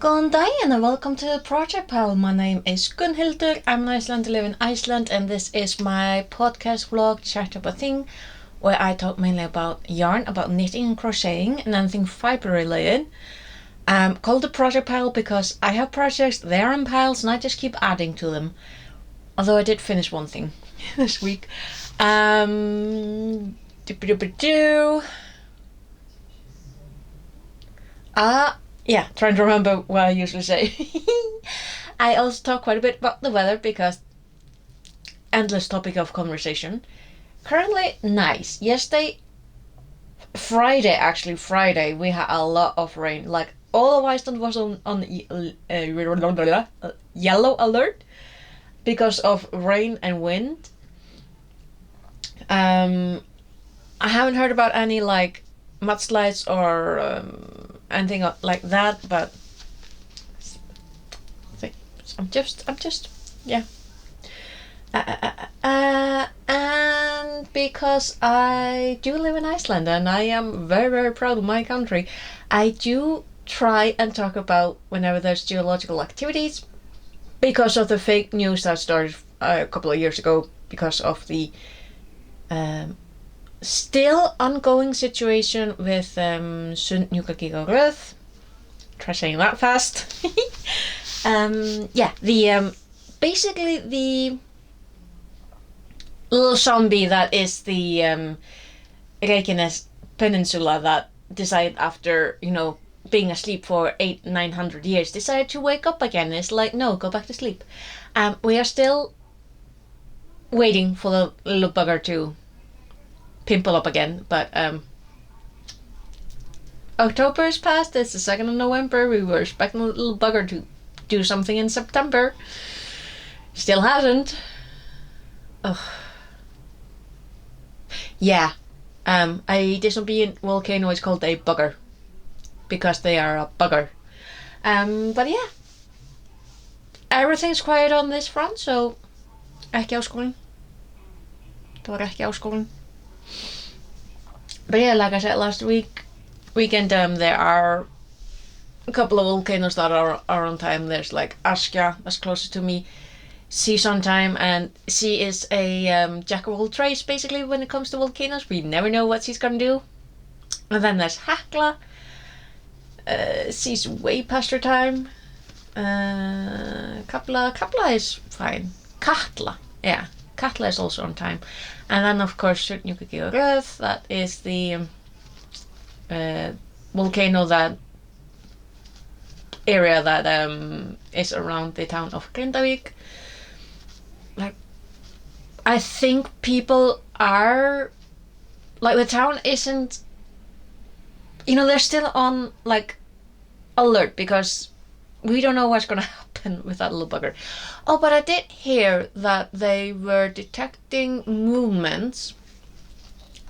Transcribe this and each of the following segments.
Góðan daginn and welcome to Project Pal. My name is Gunnhildur. I'm an Icelander, live in Iceland, and this is my podcast vlog, Chat Up a Thing, where I talk mainly about yarn, about knitting and crocheting, and anything fiber related. Called the Project Pile because I have projects, they're in piles, and I just keep adding to them. Although I did finish one thing this week. Yeah, trying to remember what I usually say. I also talk quite a bit about the weather because endless topic of conversation. Currently, nice. Yesterday, Friday, we had a lot of rain. Like, all of Iceland was on yellow alert because of rain and wind. I haven't heard about any, like, mudslides or anything like that, but I'm just, yeah. And because I do live in Iceland and I am very, very proud of my country, I do try and talk about whenever there's geological activities because of the fake news that started a couple of years ago because of the still ongoing situation with Sundhnúkagígaröð. Try saying that fast. Basically the little zombie that is the Reykjanes Peninsula that decided after, being asleep for 800-900 years, decided to wake up again. It's like, no, go back to sleep. We are still waiting for the little bugger to pimple up again, but October is past, it's the 2nd of November, we were expecting the little bugger to do something in September. Still hasn't. Ugh. Yeah. A disobedient volcano is called a bugger. Because they are a bugger. But yeah. Everything's quiet on this front, so ekki áskorun. Það var ekki áskorun. But yeah, like I said last weekend, there are a couple of volcanoes that are on time. There's like Askja, that's closest to me. She's on time, and she is a jack of all trades basically when it comes to volcanoes. We never know what she's gonna do. And then there's Hekla. She's way past her time. Katla is fine. Katla is also on time. And then of course Sundhnúkagígaröð, that is the volcano that area that is around the town of Grindavík. Like, I think people are, like, the town isn't, they're still on, like, alert because we don't know what's gonna happen with that little bugger. Oh, but I did hear that they were detecting movements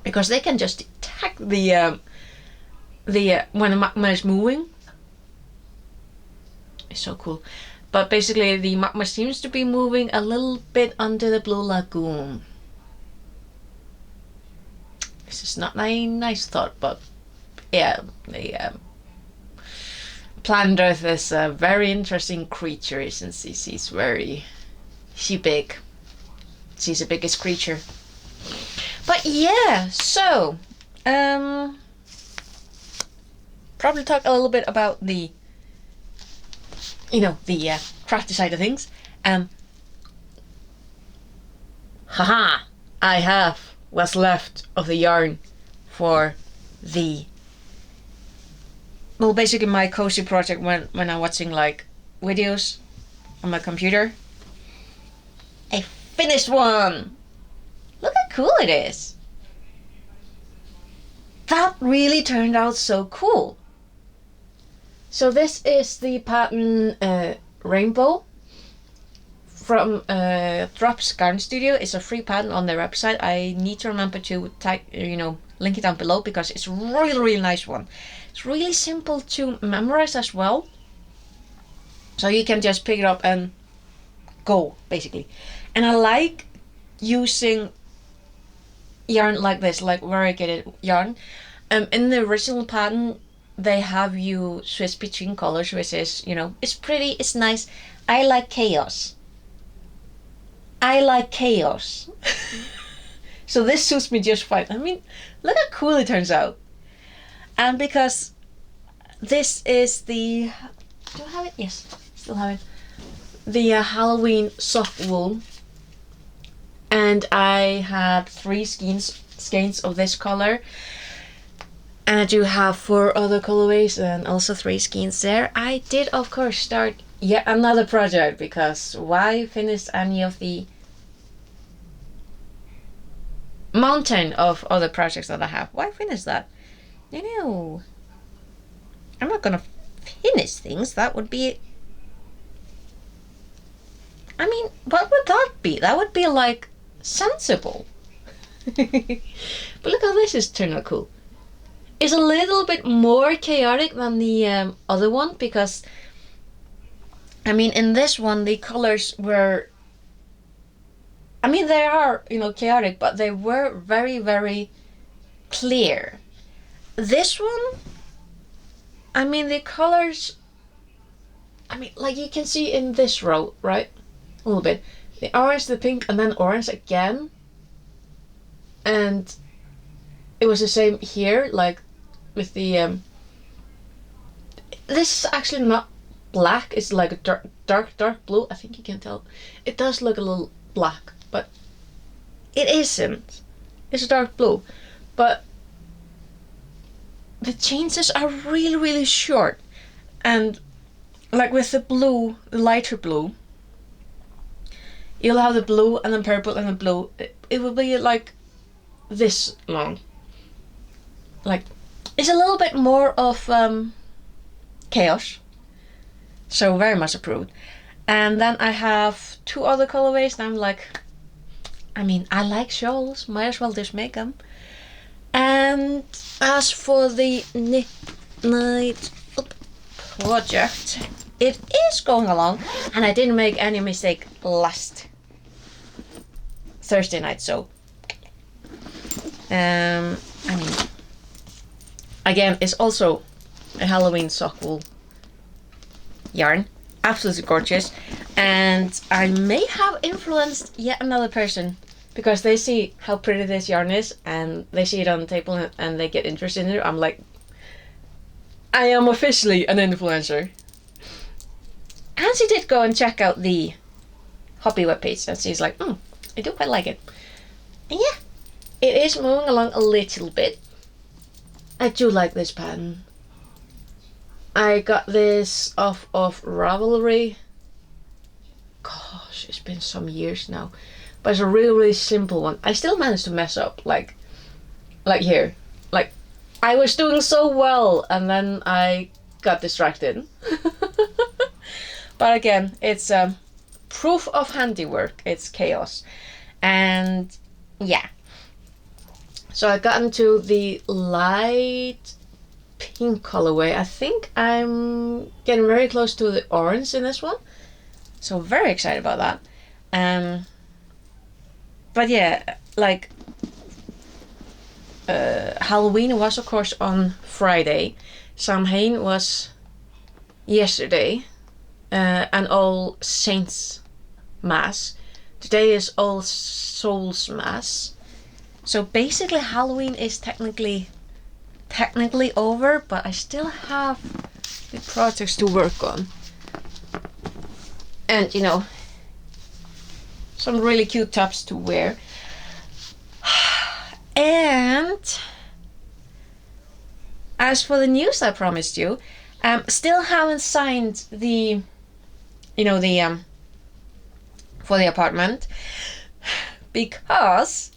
because they can just detect the when the magma is moving. It's so cool. But basically the magma seems to be moving a little bit under the Blue Lagoon. This is not a nice thought, but yeah, the planet Earth is a very interesting creature, isn't she? She's big. She's the biggest creature. But yeah, so probably talk a little bit about the crafty side of things. I have what's left of the yarn for basically my cozy project when I'm watching like videos on my computer. I finished one! Look how cool it is! That really turned out so cool. So this is the pattern Rainbow from Drops Garden Studio. It's a free pattern on their website. I need to remember to link it down below because it's a really, really nice one. It's really simple to memorize as well. So you can just pick it up and go, basically. And I like using yarn like this, like variegated yarn. In the original pattern, they have you switch between colors, which is, it's pretty, it's nice. I like chaos. I like chaos. So this suits me just fine. I mean, look how cool it turns out. And because this is the... Do I have it? Yes, still have it. The Halloween soft wool. And I had 3 skeins of this color. And I do have 4 other colorways and also 3 skeins there. I did, of course, start yet another project because why finish any of the mountain of other projects that I have? Why finish that? No. I'm not gonna finish things. That would be... I mean, what would that be? That would be like sensible. But look how this is turned out cool. It's a little bit more chaotic than the other one because, I mean, in this one the colors were, I mean, they are, chaotic, but they were very, very clear. This one, I mean, the colors, I mean, like you can see in this row, right? A little bit. The orange, the pink, and then orange again. And it was the same here, like with the this is actually not black, it's like a dark blue. I think you can tell. It does look a little black, but it isn't. It's a dark blue. But the changes are really, really short. And like with the blue, the lighter blue, you'll have the blue and then purple and then blue. It will be like this long. Like, it's a little bit more of chaos. So very much approved. And then I have 2 other colorways and I'm like, I mean, I like shawls, might as well just make them. And as for the Night project, it is going along, and I didn't make any mistake last Thursday night, so I mean, again, it's also a Halloween sock wool yarn, absolutely gorgeous, and I may have influenced yet another person because they see how pretty this yarn is and they see it on the table and they get interested in it. I'm like, I am officially an influencer. And she did go and check out the hobby webpage and she's like, I do quite like it. And yeah, it is moving along a little bit. I do like this pattern. I got this off of Ravelry. Gosh, it's been some years now. But it's a really, really simple one. I still managed to mess up, like here. Like, I was doing so well and then I got distracted. But again, it's proof of handiwork. It's chaos. And yeah. So I got into the light pink colorway. I think I'm getting very close to the orange in this one. So very excited about that. But yeah, like Halloween was of course on Friday. Samhain was yesterday. And All Saints Mass. Today is All Souls Mass. So basically Halloween is technically over, but I still have the projects to work on. And some really cute tops to wear. And as for the news I promised you, still haven't signed the for the apartment because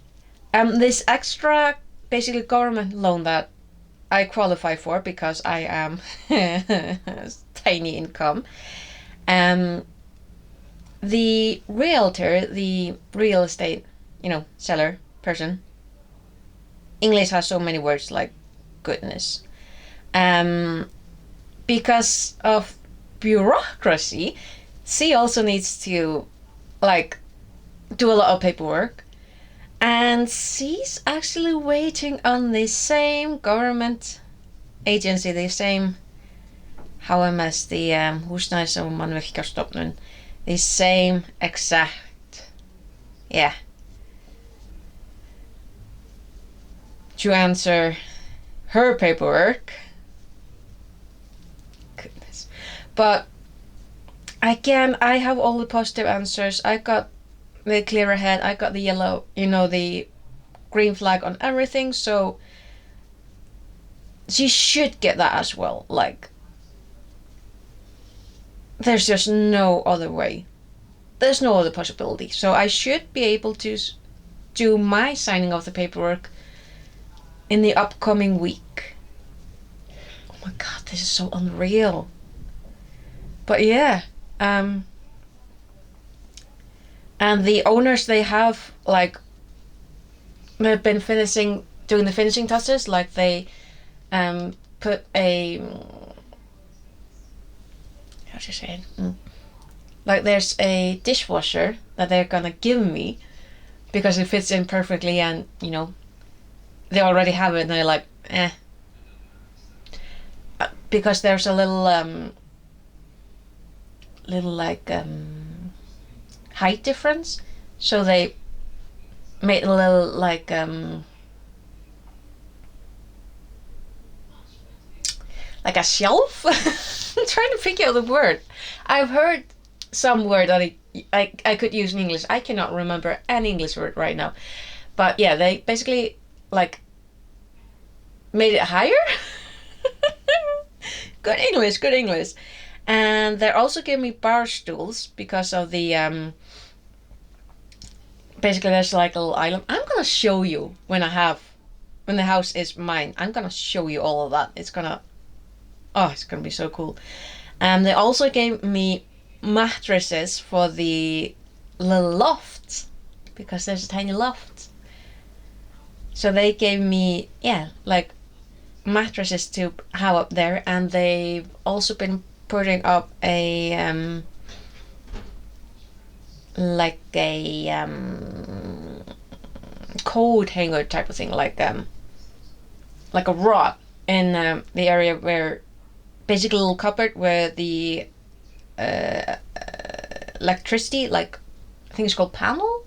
this extra basically government loan that I qualify for because I am tiny income. The realtor, the real estate, seller person. English has so many words, like goodness. Because of bureaucracy, she also needs to do a lot of paperwork. And she's actually waiting on the same government agency, the same HMS, the Húsnæðis- og Mannvirkjastofnun, the same exact, yeah, to answer her paperwork. Goodness. But again, I have all the positive answers. I got the clear ahead, I got the yellow, the green flag on everything, so she should get that as well. Like, there's just no other way. There's no other possibility. So I should be able to do my signing of the paperwork in the upcoming week. Oh my god, this is so unreal. But yeah, and the owners, they have, like, they've been doing the finishing touches. Like, they put a, how do you say it? Like, there's a dishwasher that they're gonna give me because it fits in perfectly, and they already have it, and they're like, because there's a little like height difference, so they made a little like a shelf. I'm trying to figure out the word. I've heard some word that I could use in English. I cannot remember any English word right now. But yeah, they basically, like, made it higher. Good English, good English. And they're also giving me bar stools because of the basically there's like a little island. I'm gonna show you when the house is mine. I'm gonna show you all of that. It's gonna be so cool. And they also gave me mattresses for the little loft because there's a tiny loft. So they gave me, like, mattresses to have up there, and they've also been putting up a like a coat hanger type of thing, like a rod in the area where, basically a little cupboard where the electricity, like, I think it's called panel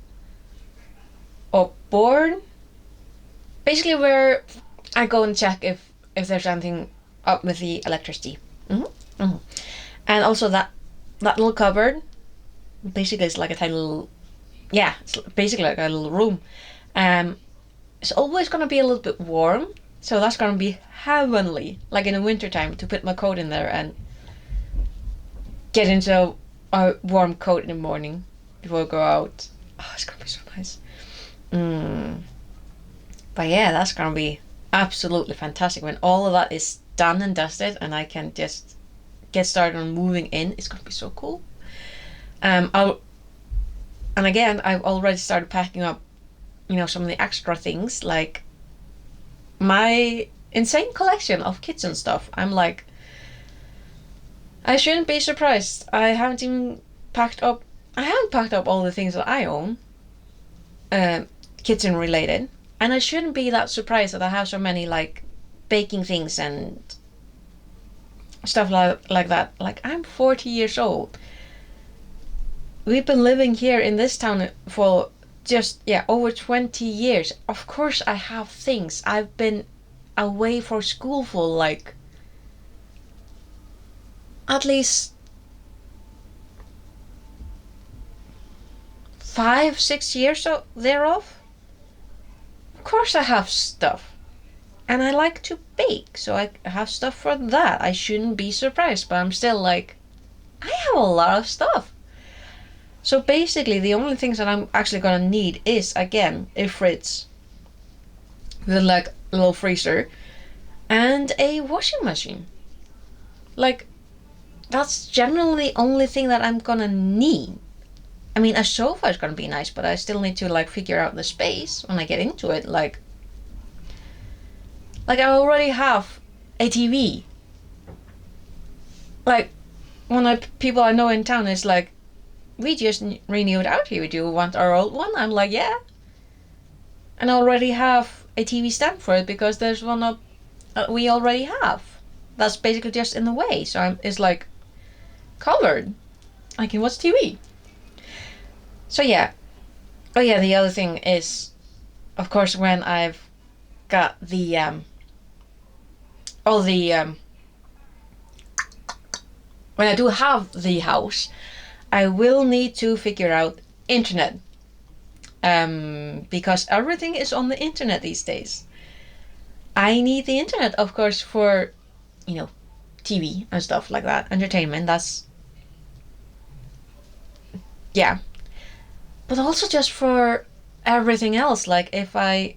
or board, basically where I go and check if there's anything up with the electricity. And also that little cupboard, basically it's like a tiny little, it's basically like a little room. It's always gonna be a little bit warm, so that's gonna be heavenly, like in the winter time, to put my coat in there and get into a warm coat in the morning before I go out. Oh, it's gonna be so nice. But yeah, that's gonna be absolutely fantastic when all of that is done and dusted, and I can just get started on moving in. It's gonna be so cool. And again, I've already started packing up, some of the extra things, like my insane collection of kitchen stuff. I'm like, I shouldn't be surprised. I haven't packed up all the things that I own, kitchen related, and I shouldn't be that surprised that I have so many, like, baking things and stuff like that. Like, I'm 40 years old. We've been living here in this town for just over 20 years. Of course I have things. I've been away for school for, like, at least 5-6 years thereof. Of course I have stuff, and I like to bake, so I have stuff for that. I shouldn't be surprised, but I'm still like, I have a lot of stuff. So basically the only things that I'm actually gonna need is, again, a fridge with, like, a little freezer and a washing machine. Like, that's generally the only thing that I'm gonna need. I mean, a sofa is gonna be nice, but I still need to, like, figure out the space when I get into it. Like I already have a TV. Like, one of the people I know in town is like, we just renewed our TV. Do you want our old one? I'm like, yeah. And I already have a TV stand for it because there's one up we already have. That's basically just in the way. So it's like covered. I can watch TV. So yeah. Oh yeah, the other thing is, of course, when I've got the all the when I do have the house, I will need to figure out internet, because everything is on the internet these days. I need the internet, of course, for TV and stuff like that, entertainment. That's yeah, but also just for everything else. Like if I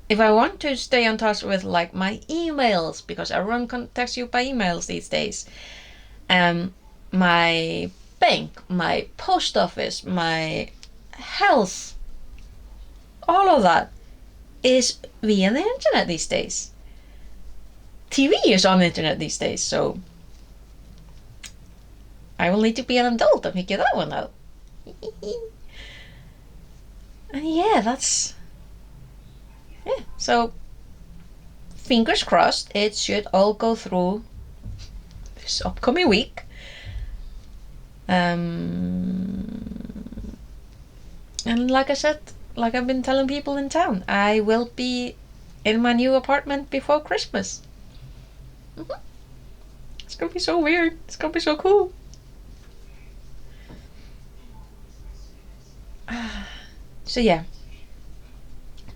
want to stay on touch with like my emails, because everyone contacts you by emails these days, my bank, my post office, my health, all of that is via the internet these days. TV is on the internet these days, so I will need to be an adult to figure that one out. And yeah, so fingers crossed it should all go through this upcoming week. And like I said, like I've been telling people in town, I will be in my new apartment before Christmas. It's gonna be so weird. It's gonna be so cool. So yeah,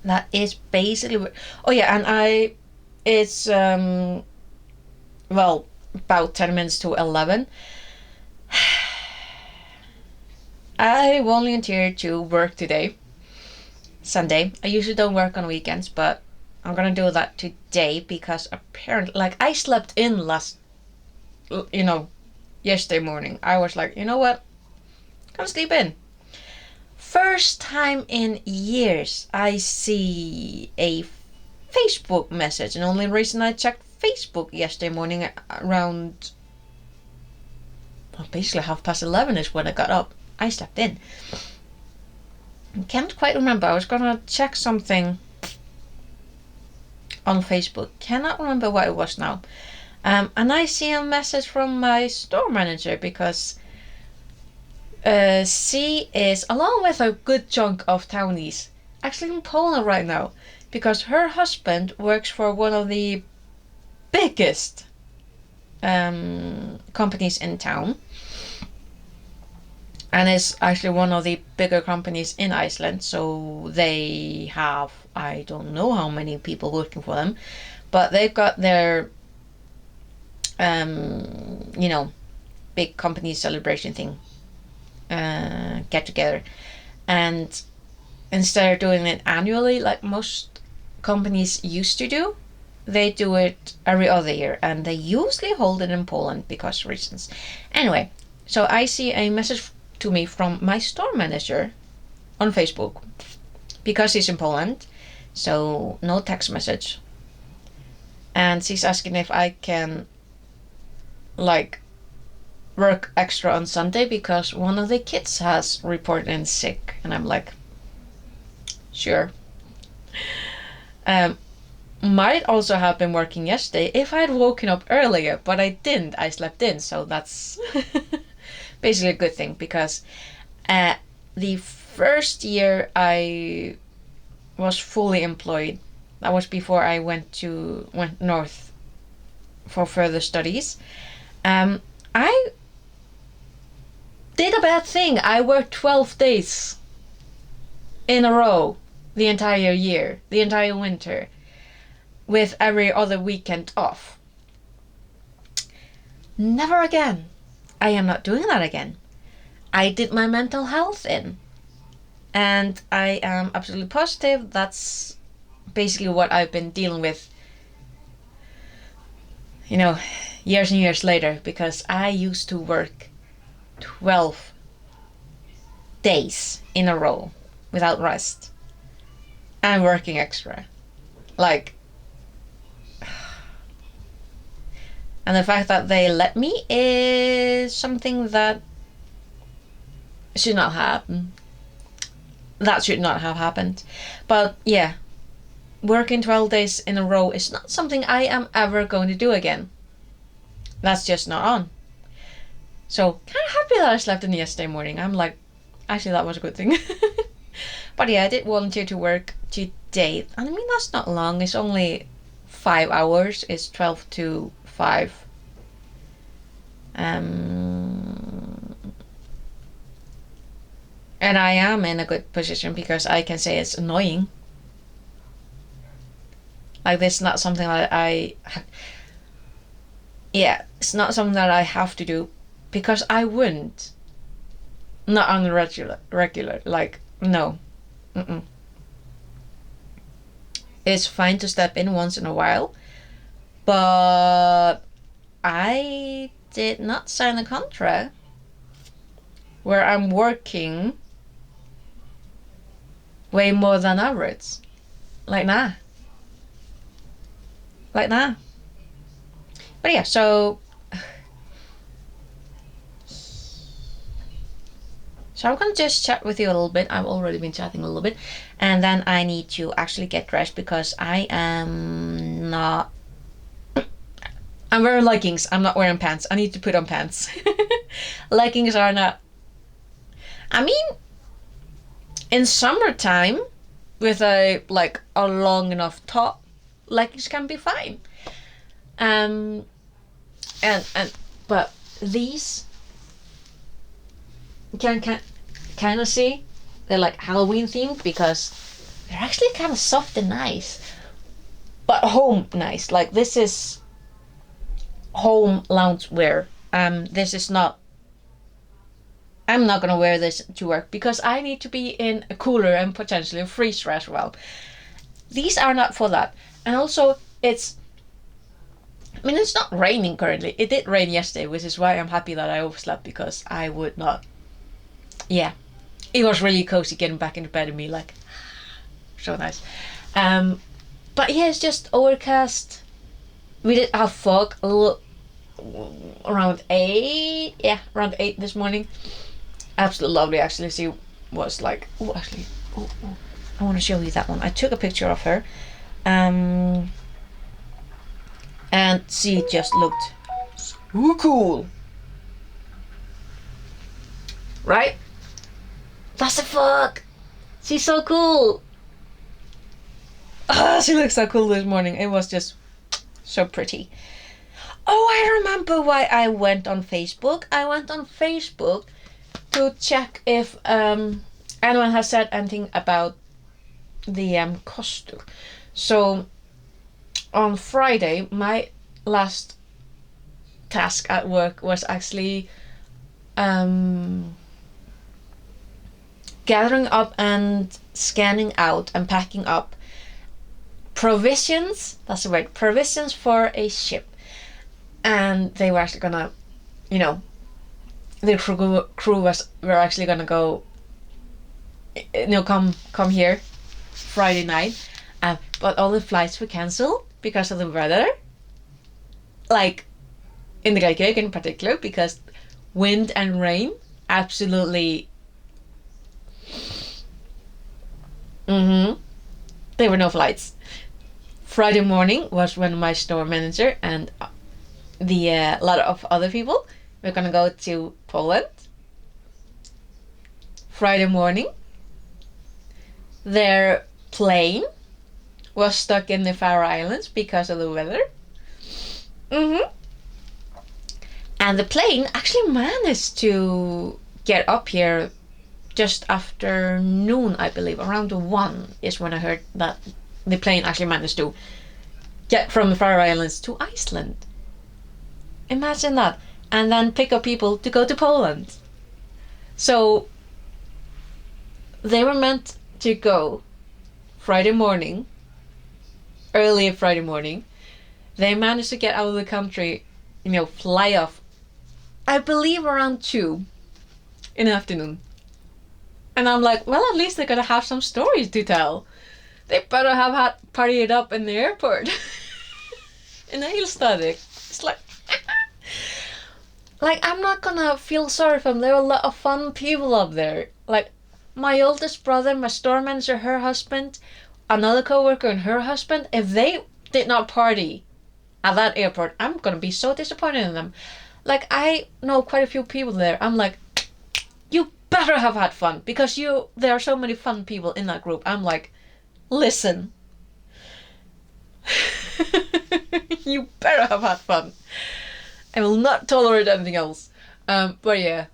that is basically. Oh yeah, and it's well, about 10 minutes to 11. I volunteered to work today, Sunday. I usually don't work on weekends, but I'm gonna do that today because apparently, like, I slept in yesterday morning. I was like, you know what? Gonna sleep in. First time in years I see a Facebook message, and only reason I checked Facebook yesterday morning around, well, basically 11:30 is when I got up. I slept in. Can't quite remember. I was gonna check something on Facebook. Cannot remember what it was now. And I see a message from my store manager because she is, along with a good chunk of townies, actually in Poland right now because her husband works for one of the biggest companies in town, and is actually one of the bigger companies in Iceland. So they have, I don't know how many people working for them, but they've got their big company celebration thing, get together, and instead of doing it annually like most companies used to do, they do it every other year, and they usually hold it in Poland because reasons. Anyway, so I see a message to me from my store manager on Facebook because he's in Poland, so no text message, and she's asking if I can like work extra on Sunday because one of the kids has reported in sick, and I'm like, sure. Might also have been working yesterday if I had woken up earlier, but I didn't. I slept in, so that's basically a good thing because the first year I was fully employed. That was before I went north for further studies. I did a bad thing. I worked 12 days in a row the entire year, the entire winter, with every other weekend off. Never again. I am not doing that again. I did my mental health in, and I am absolutely positive that's basically what I've been dealing with, years and years later, because I used to work 12 days in a row without rest and working extra. Like, and the fact that they let me is something that should not happen. That should not have happened. But yeah, working 12 days in a row is not something I am ever going to do again. That's just not on. So kind of happy that I slept in yesterday morning. I'm like, actually that was a good thing. But yeah, I did volunteer to work today. And I mean, that's not long. It's only 5 hours. It's 12 to 5. And I am in a good position because I can say it's annoying. Like, this is not something that it's not something that I have to do because I wouldn't. Not on the regular. Like, no. Mm-mm. It's fine to step in once in a while, but I did not sign a contract where I'm working way more than average. Like, nah. But yeah, so I'm gonna just chat with you a little bit. I've already been chatting a little bit, and then I need to actually get dressed because I am not. I'm wearing leggings. I'm not wearing pants. I need to put on pants. Leggings are not. I mean, in summertime, with a long enough top, leggings can be fine. And but these can kind of see they're like Halloween themed because they're actually kind of soft and nice, but home nice. Like, this is home lounge wear. This is not. I'm not gonna wear this to work because I need to be in a cooler and potentially a freezer as well. These are not for that. And also, it's not raining currently. It did rain yesterday, which is why I'm happy that I overslept because I would not. Yeah, it was really cozy getting back into bed and me like, so nice. But yeah, it's just overcast. We did have fog a little around 8. Yeah, around 8 this morning. Absolutely lovely. Actually, she was like, I want to show you that one. I took a picture of her, and she just looked so cool, right? That's the fuck. She's so cool. She looked so cool this morning. It was just so pretty. Oh, I remember why I went on Facebook. I went on Facebook to check if anyone has said anything about the kostur. So on Friday, my last task at work was actually gathering up and scanning out and packing up provisions. That's the word. Provisions for a ship. And they were actually gonna, the crew were actually gonna go, come here Friday night, but all the flights were cancelled because of the weather. Like, in the Reykjavik in particular, because wind and rain absolutely. There were no flights. Friday morning was when my store manager and a lot of other people were gonna go to Poland. Friday morning, their plane was stuck in the Faroe Islands because of the weather. And the plane actually managed to get up here just after noon, I believe. Around 1 is when I heard that the plane actually managed to get from the Faroe Islands to Iceland. Imagine that. And then pick up people to go to Poland. So they were meant to go Friday morning, early Friday morning. They managed to get out of the country, fly off, I believe around 2 in the afternoon. And I'm like, well, at least they're gonna have some stories to tell. They better have had partied up in the airport. In Eilstadik. It's like, I'm not gonna feel sorry for them. There are a lot of fun people up there. Like, my oldest brother, my store manager, her husband, another coworker and her husband, if they did not party at that airport, I'm gonna be so disappointed in them. Like, I know quite a few people there. I'm like, you better have had fun, because there are so many fun people in that group. I'm like, listen. You better have had fun. I will not tolerate anything else. But yeah.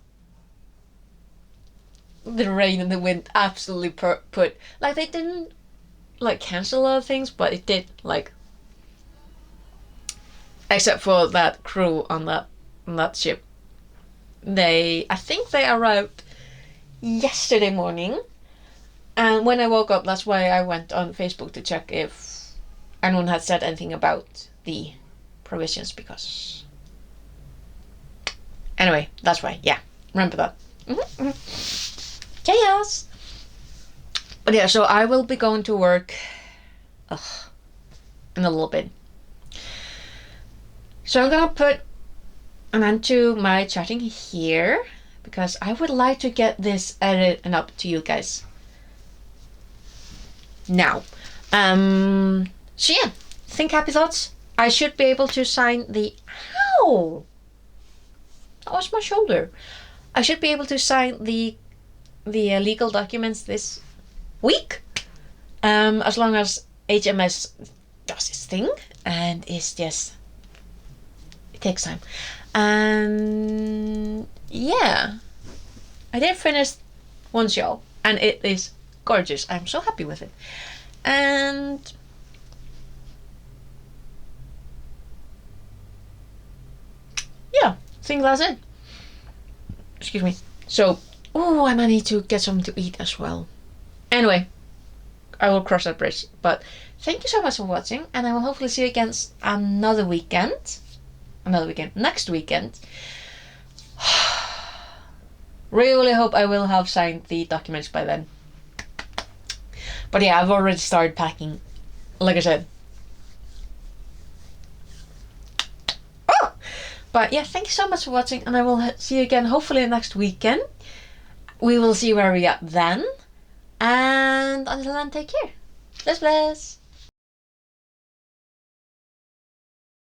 The rain and the wind absolutely put... Like, they didn't, like, cancel a lot of things, but it did, like... Except for that crew on that ship. I think they arrived yesterday morning. And when I woke up, that's why I went on Facebook to check if anyone had said anything about the provisions, because... Anyway, that's why, yeah. Remember that. Chaos! But yeah, so I will be going to work in a little bit. So I'm gonna put an end to my chatting here, because I would like to get this edited and up to you guys now. So yeah, think happy thoughts. I should be able to sign the... Ow! That was my shoulder. I should be able to sign the legal documents this week, as long as HMS does its thing, and it's just... It takes time. And yeah, I did finish one show, and it is gorgeous. I'm so happy with it. And yeah, I think that's it. Excuse me. So, I might need to get something to eat as well. Anyway, I will cross that bridge. But thank you so much for watching, and I will hopefully see you again next weekend. Really hope I will have signed the documents by then. But yeah, I've already started packing, like I said. But yeah, thank you so much for watching, and I will see you again hopefully next weekend. We will see where we are then. And until then, take care. Bless, bless.